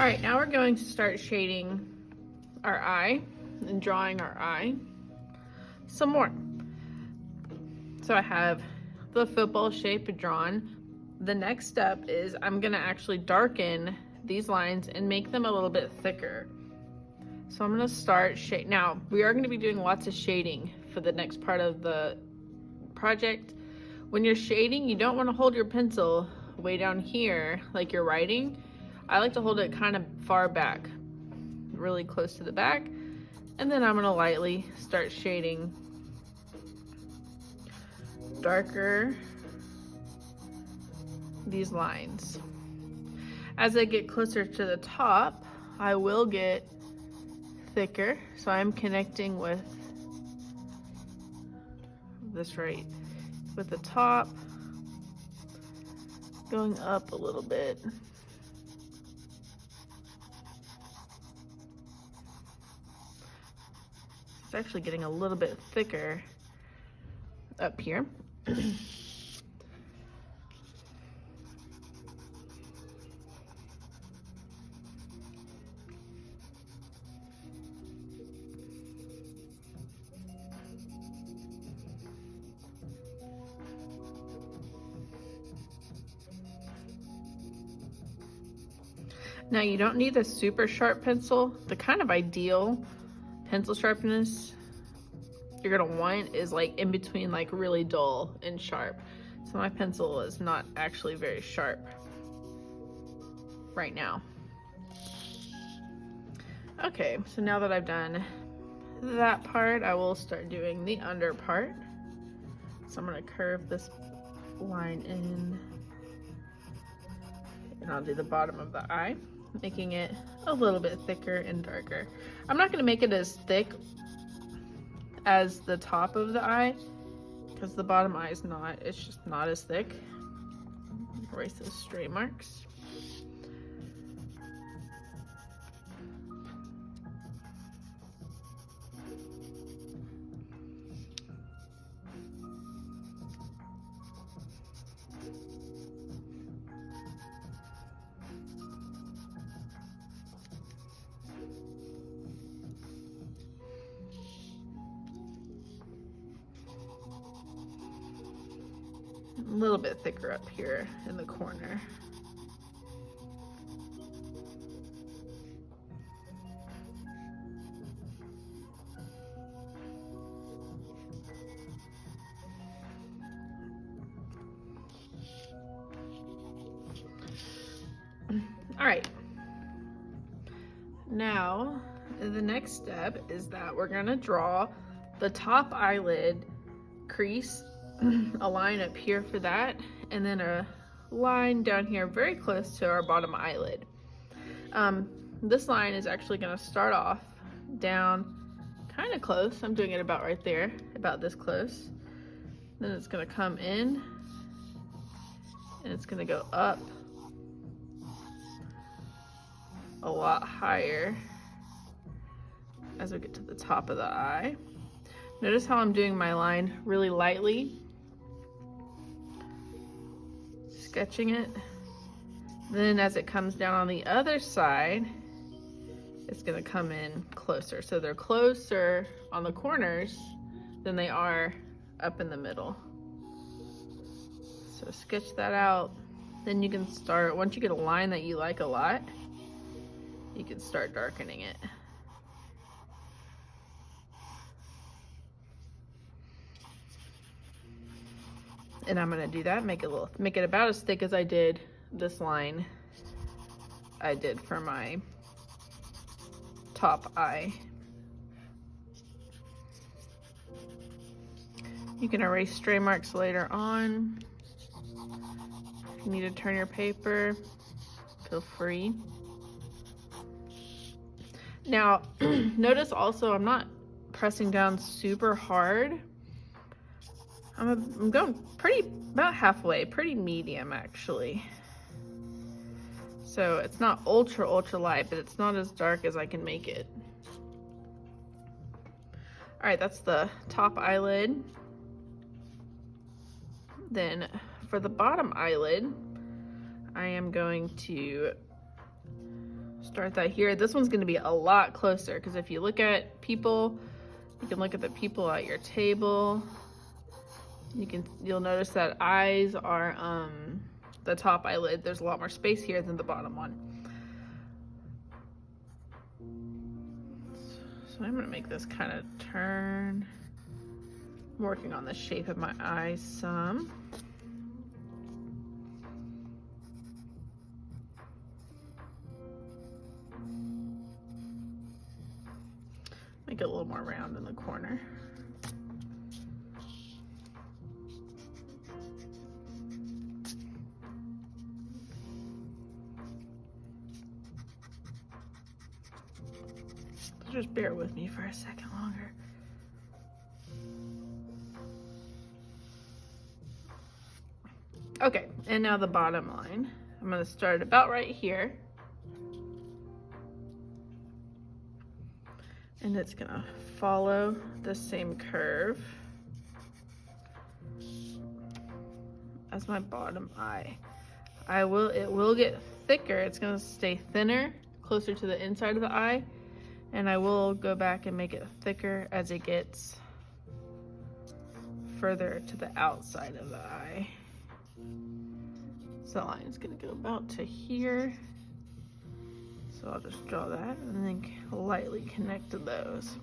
All right, now we're going to start shading our eye and drawing our eye some more. So I have the football shape drawn. The next step is I'm gonna actually darken these lines and make them a little bit thicker. So I'm gonna start shade. Now, we are gonna be doing lots of shading for the next part of the project. When you're shading, you don't wanna hold your pencil way down here like you're writing. I like to hold it kind of far back, really close to the back. And then I'm gonna lightly start shading darker these lines. As I get closer to the top, I will get thicker. So I'm connecting with this right with the top, going up a little bit. It's actually getting a little bit thicker up here. Now you don't need a super sharp pencil. The kind of ideal pencil sharpness you're gonna want is like in between like really dull and sharp. So my pencil is not actually very sharp right now. Okay, so now that I've done that part, I will start doing the under part. So I'm gonna curve this line in and I'll do the bottom of the eye, making it a little bit thicker and darker. I'm not gonna make it as thick as the top of the eye because the bottom eye is not, it's just not as thick. Erase those stray marks. A little bit thicker up here in the corner. All right. Now, the next step is that we're gonna draw the top eyelid crease, a line up here for that, and then a line down here very close to our bottom eyelid. This line is actually gonna start off down kind of close. I'm doing it about right there, about this close. Then it's gonna come in and it's gonna go up a lot higher as we get to the top of the eye. Notice how I'm doing my line really lightly, sketching it. Then as it comes down on the other side, it's gonna come in closer. So they're closer on the corners than they are up in the middle. So sketch that out. Then you can start, once you get a line that you like a lot, you can start darkening it. And I'm gonna do that, make it about as thick as I did this line I did for my top eye. You can erase stray marks later on. If you need to turn your paper, feel free. Now, notice also I'm not pressing down super hard. I'm going about halfway, pretty medium actually. So it's not ultra light, but it's not as dark as I can make it. All right, that's the top eyelid. Then for the bottom eyelid, I am going to Start that here. This one's gonna be a lot closer because if you look at people, you can look at the people at your table. You'll notice that eyes are the top eyelid. There's a lot more space here than the bottom one. So I'm gonna make this kind of turn. I'm working on the shape of my eyes some. Make it a little more round in the corner. So just bear with me for a second longer. Okay, and now the bottom line. I'm gonna start about right here. And it's gonna follow the same curve as my bottom eye. It will get thicker. It's gonna stay thinner, closer to the inside of the eye. And I will go back and make it thicker as it gets further to the outside of the eye. So the line is gonna go about to here. So I'll just draw that and then lightly connect to those.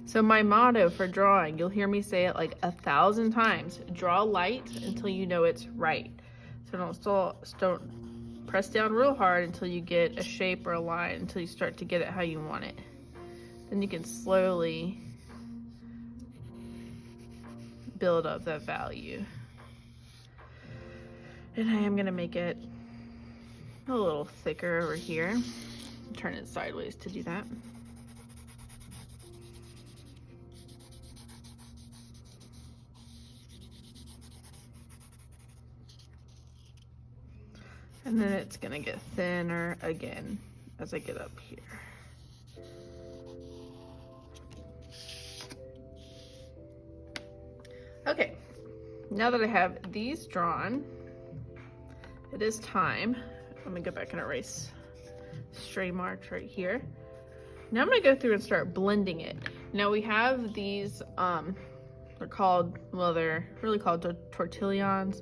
So my motto for drawing, you'll hear me say it like 1,000 times, draw light until you know it's right. So don't press down real hard until you get a shape or a line, until you start to get it how you want it. Then you can slowly build up that value. And I am gonna make it a little thicker over here. Turn it sideways to do that. And then it's gonna get thinner again as I get up here. Okay, now that I have these drawn, it is time. Let me go back and erase stray marks right here. Now I'm gonna go through and start blending it. Now we have these, they're called, well, they're really called tortillons,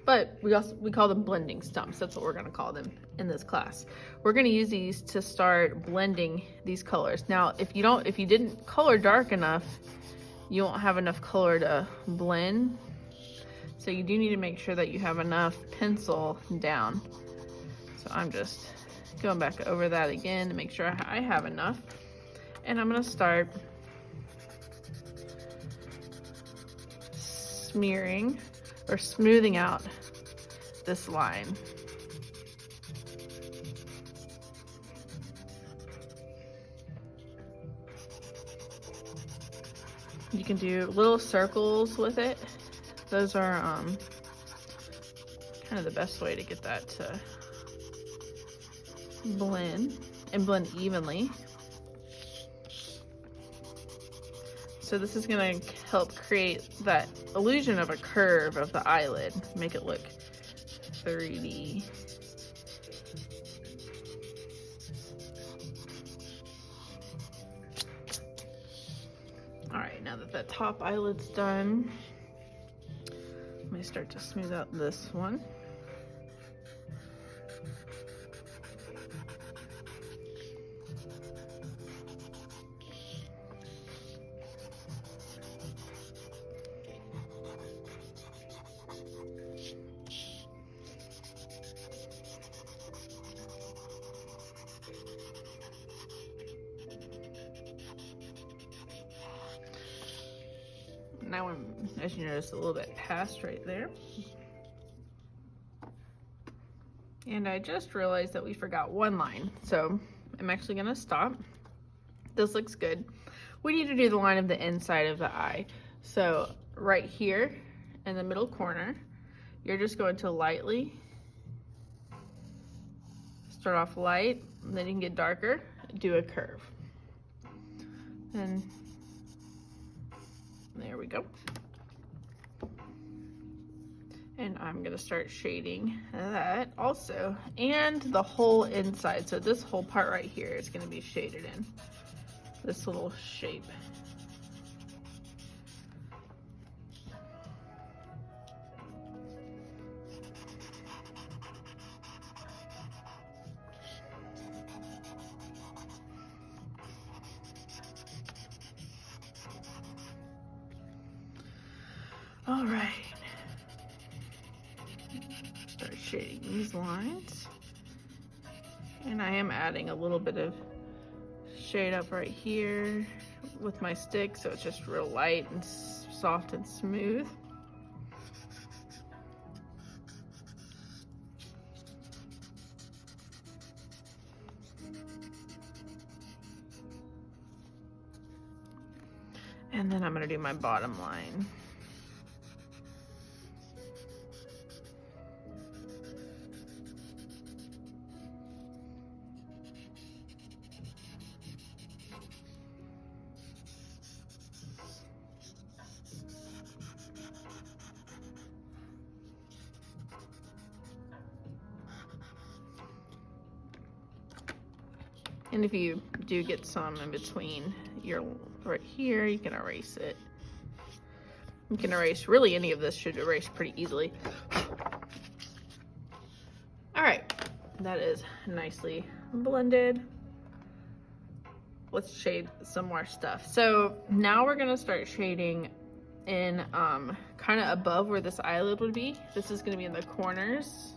but we call them blending stumps. That's what we're gonna call them in this class. We're gonna use these to start blending these colors. Now, if you didn't color dark enough, you won't have enough color to blend. So you do need to make sure that you have enough pencil down. So I'm just going back over that again to make sure I have enough. And I'm gonna start smearing or smoothing out this line. You can do little circles with it. Those are kind of the best way to get that to blend and blend evenly. So this is gonna help create that illusion of a curve of the eyelid, make it look 3D. All right, now that that top eyelid's done, let me start to smooth out this one. Now I'm, as you notice, a little bit past right there. And I just realized that we forgot one line. So I'm actually gonna stop. This looks good. We need to do the line of the inside of the eye. So right here in the middle corner, you're just going to lightly start off light, and then you can get darker, do a curve. And there we go. And I'm gonna start shading that also, and the whole inside. So this whole part right here is gonna be shaded in, this little shape. All right. Start shading these lines. And I am adding a little bit of shade up right here with my stick, so it's just real light and soft and smooth. And then I'm gonna do my bottom line. And if you do get some in between your right here, you can erase it. You can erase, really any of this should erase pretty easily. All right, that is nicely blended. Let's shade some more stuff. So now we're gonna start shading in kind of above where this eyelid would be. This is gonna be in the corners.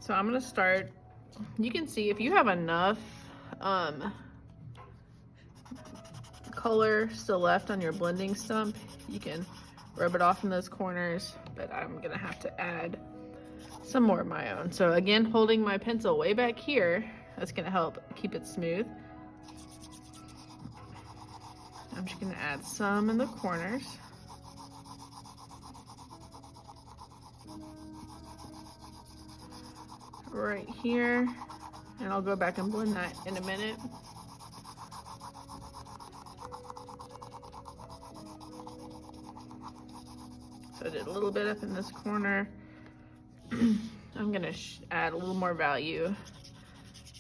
So I'm gonna start, you can see if you have enough color still left on your blending stump, you can rub it off in those corners, but I'm gonna have to add some more of my own. So again, holding my pencil way back here, that's gonna help keep it smooth. I'm just gonna add some in the corners. Right here, and I'll go back and blend that in a minute. So I did a little bit up in this corner. I'm gonna add a little more value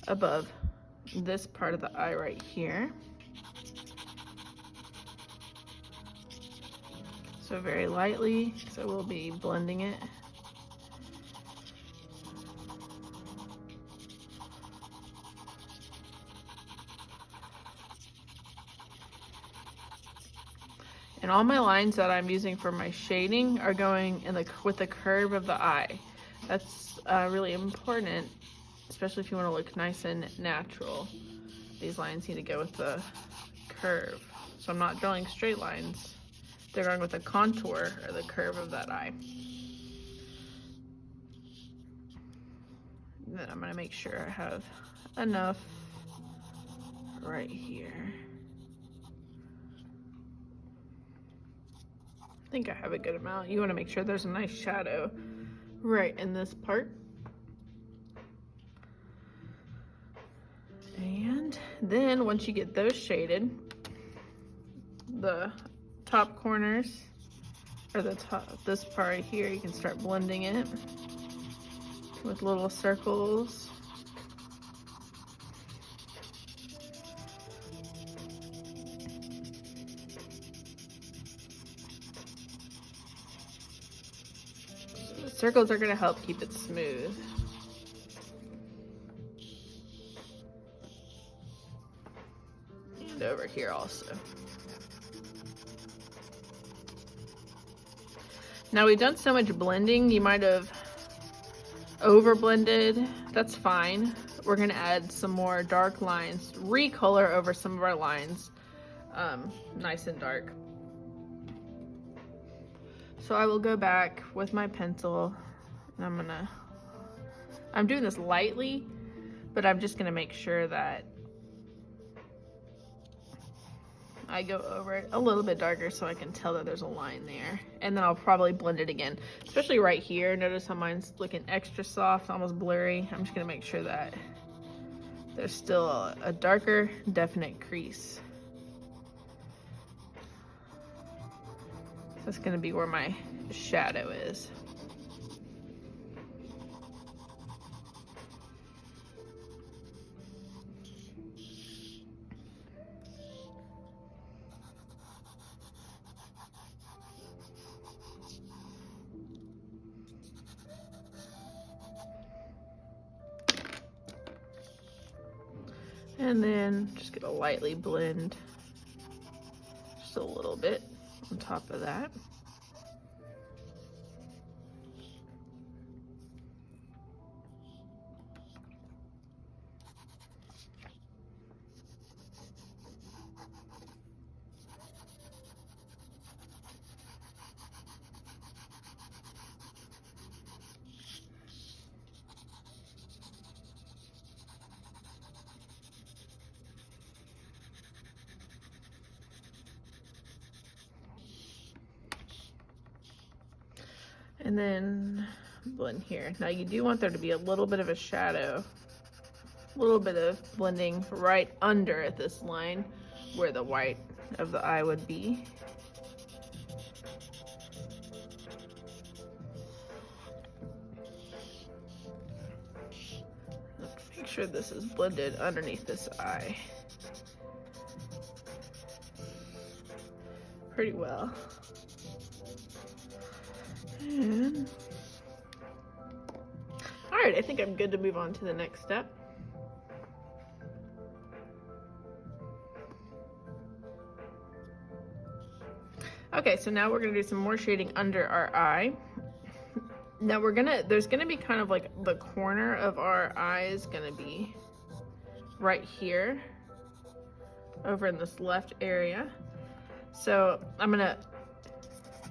above this part of the eye right here. So very lightly, so we'll be blending it. And all my lines that I'm using for my shading are going in with the curve of the eye. That's really important, especially if you want to look nice and natural. These lines need to go with the curve. So I'm not drawing straight lines. They're going with the contour or the curve of that eye. And then I'm going to make sure I have enough right here. I think I have a good amount. You want to make sure there's a nice shadow right in this part. And then once you get those shaded, the top corners, or the top, this part right here, you can start blending it with little circles. Circles are going to help keep it smooth. And over here also. Now we've done so much blending, you might have over blended. That's fine. We're going to add some more dark lines, recolor over some of our lines, nice and dark. So I will go back with my pencil and I'm doing this lightly, but I'm just gonna make sure that I go over it a little bit darker so I can tell that there's a line there. And then I'll probably blend it again, especially right here. Notice how mine's looking extra soft, almost blurry. I'm just gonna make sure that there's still a darker, definite crease. That's gonna be where my shadow is. And then just gonna lightly blend just a little bit on top of that. And then blend here. Now you do want there to be a little bit of a shadow, a little bit of blending right under this line where the white of the eye would be. Make sure this is blended underneath this eye pretty well. And all right, I think I'm good to move on to the next step. Okay, so now we're gonna do some more shading under our eye. Now there's gonna be kind of like the corner of our eye is gonna be right here, over in this left area. So I'm gonna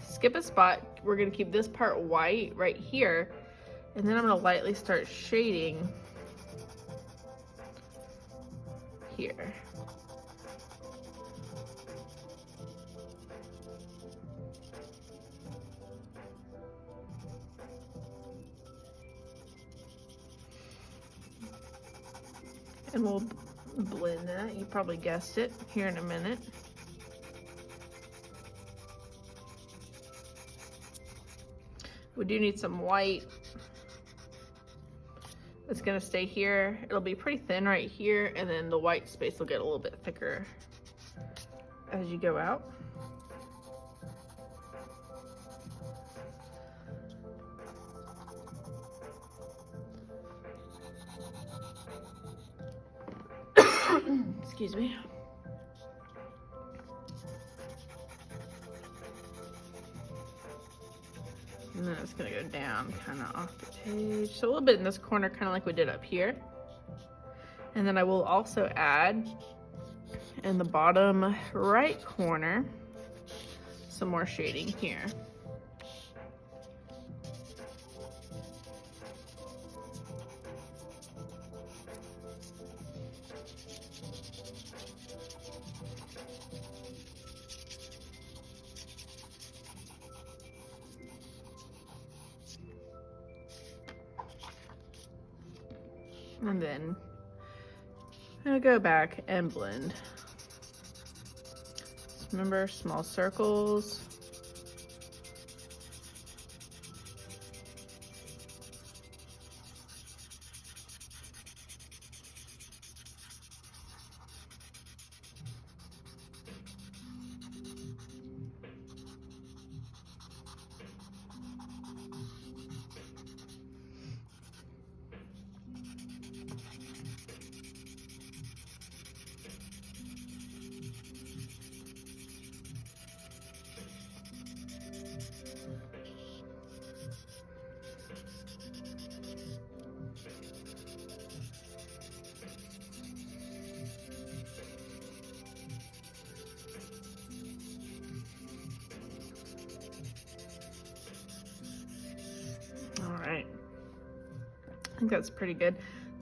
skip a spot. We're gonna keep this part white right here, and then I'm gonna lightly start shading here. And we'll blend that. You probably guessed it here in a minute. We do need some white. It's gonna stay here. It'll be pretty thin right here, and then the white space will get a little bit thicker as you go out. Excuse me. And then it's gonna go down kind of off the page. So a little bit in this corner, kind of like we did up here. And then I will also add in the bottom right corner some more shading here. And then I'll go back and blend. Remember, small circles. Alright, I think that's pretty good.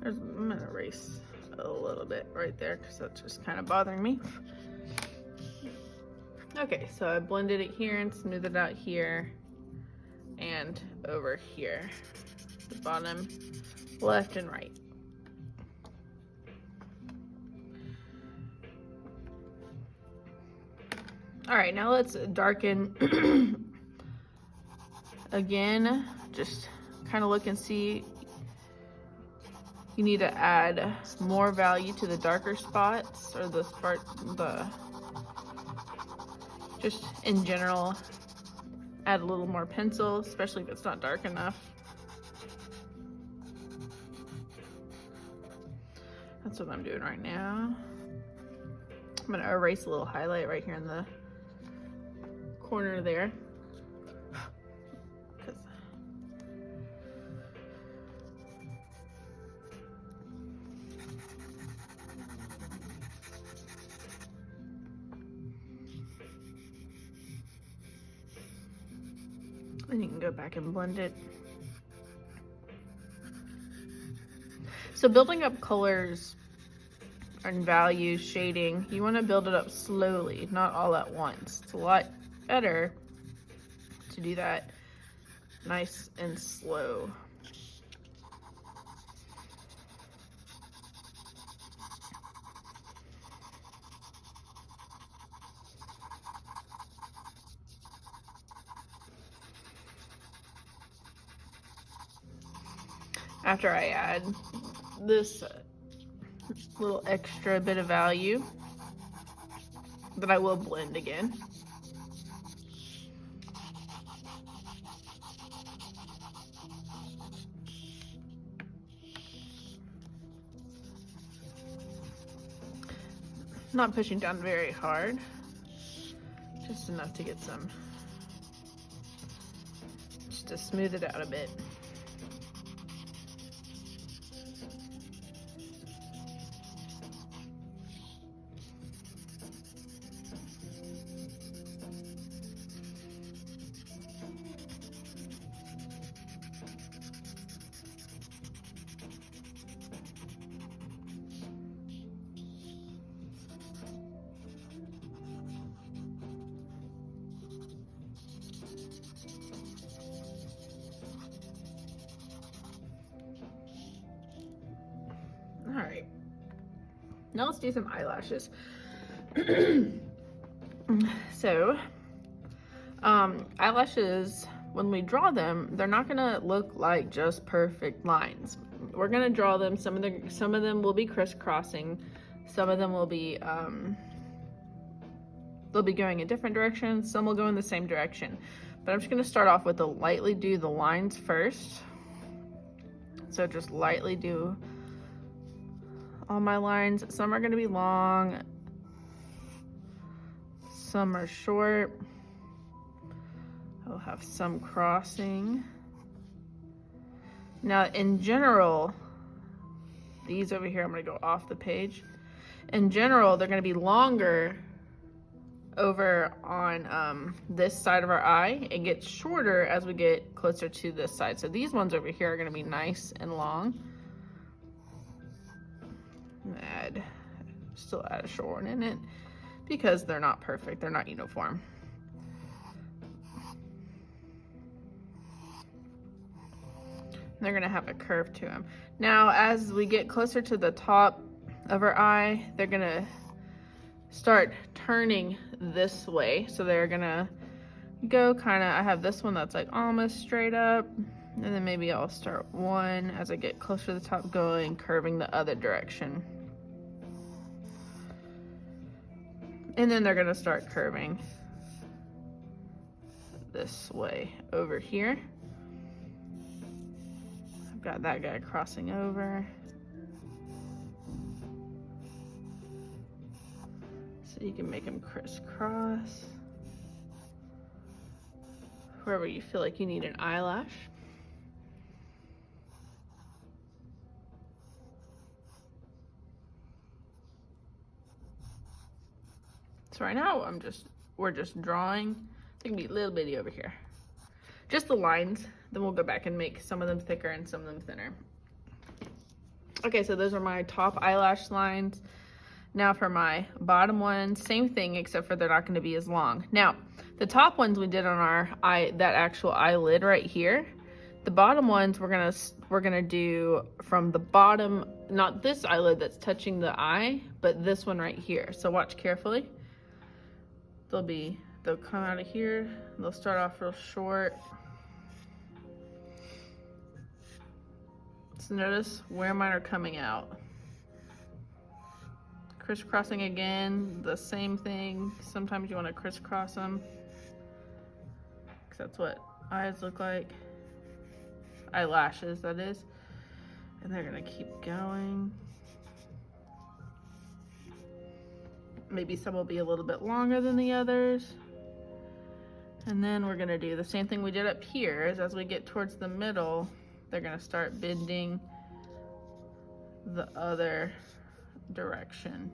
I'm gonna erase a little bit right there because that's just kind of bothering me. Okay, so I blended it here and smoothed it out here and over here, the bottom left and right. All right, now let's darken again. Just kind of look and see. You need to add more value to the darker spots, or just in general, add a little more pencil, especially if it's not dark enough. That's what I'm doing right now. I'm gonna erase a little highlight right here in the corner there. And you can go back and blend it. So building up colors and values, shading, you want to build it up slowly, not all at once. It's a lot better to do that nice and slow. After I add this little extra bit of value, that I will blend again. Not pushing down very hard, just enough to get some, just to smooth it out a bit. All right, now let's do some eyelashes. So, eyelashes, when we draw them, they're not gonna look like just perfect lines. We're gonna draw them. Some of them will be crisscrossing. Some of them will be they'll be going in different directions. Some will go in the same direction. But I'm just gonna start off with to lightly do the lines first. So just lightly do all my lines. Some are going to be long, some are short. I'll have some crossing. Now in general, these over here, I'm going to go off the page. In general, they're going to be longer over on this side of our eye. It gets shorter as we get closer to this side. So these ones over here are going to be nice and long. Still add a short in it because they're not perfect, they're not uniform. They're gonna have a curve to them. Now as we get closer to the top of our eye, they're gonna start turning this way. So they're gonna go kind of, I have this one that's like almost straight up, and then maybe I'll start one as I get closer to the top, going curving the other direction. And then they're gonna start curving this way over here. I've got that guy crossing over. So you can make them crisscross wherever you feel like you need an eyelash. So right now we're just drawing. They can be a little bitty over here. Just the lines. Then we'll go back and make some of them thicker and some of them thinner. Okay, so those are my top eyelash lines. Now for my bottom ones, same thing, except for they're not going to be as long. Now, the top ones we did on our eye, that actual eyelid right here. The bottom ones we're gonna do from the bottom, not this eyelid that's touching the eye, but this one right here. So watch carefully. they'll come out of here, they'll start off real short. So notice where mine are coming out. Crisscrossing again, the same thing. Sometimes you want to crisscross them, because that's what eyes look like. Eyelashes, that is. And they're gonna keep going. Maybe some will be a little bit longer than the others. And then we're gonna do the same thing we did up here, is as we get towards the middle, they're gonna start bending the other direction.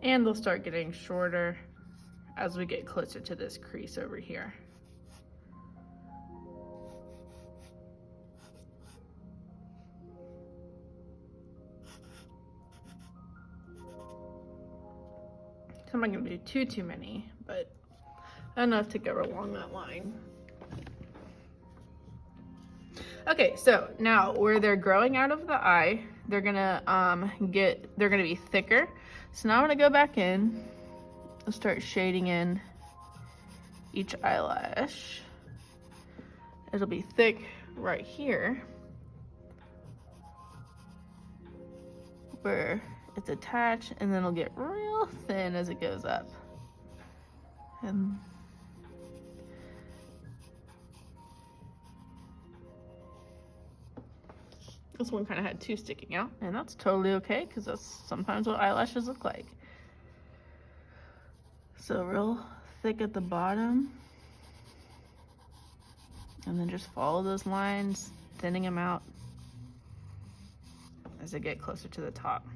And they'll start getting shorter as we get closer to this crease over here. So I'm not gonna do too many, but enough to go along that line. Okay, so now where they're growing out of the eye, they're gonna be thicker. So now I'm gonna go back in and start shading in each eyelash. It'll be thick right here where it's attached, and then it'll get real thin as it goes up. And this one kind of had two sticking out, and that's totally okay, because that's sometimes what eyelashes look like. So real thick at the bottom, and then just follow those lines, thinning them out as they get closer to the top.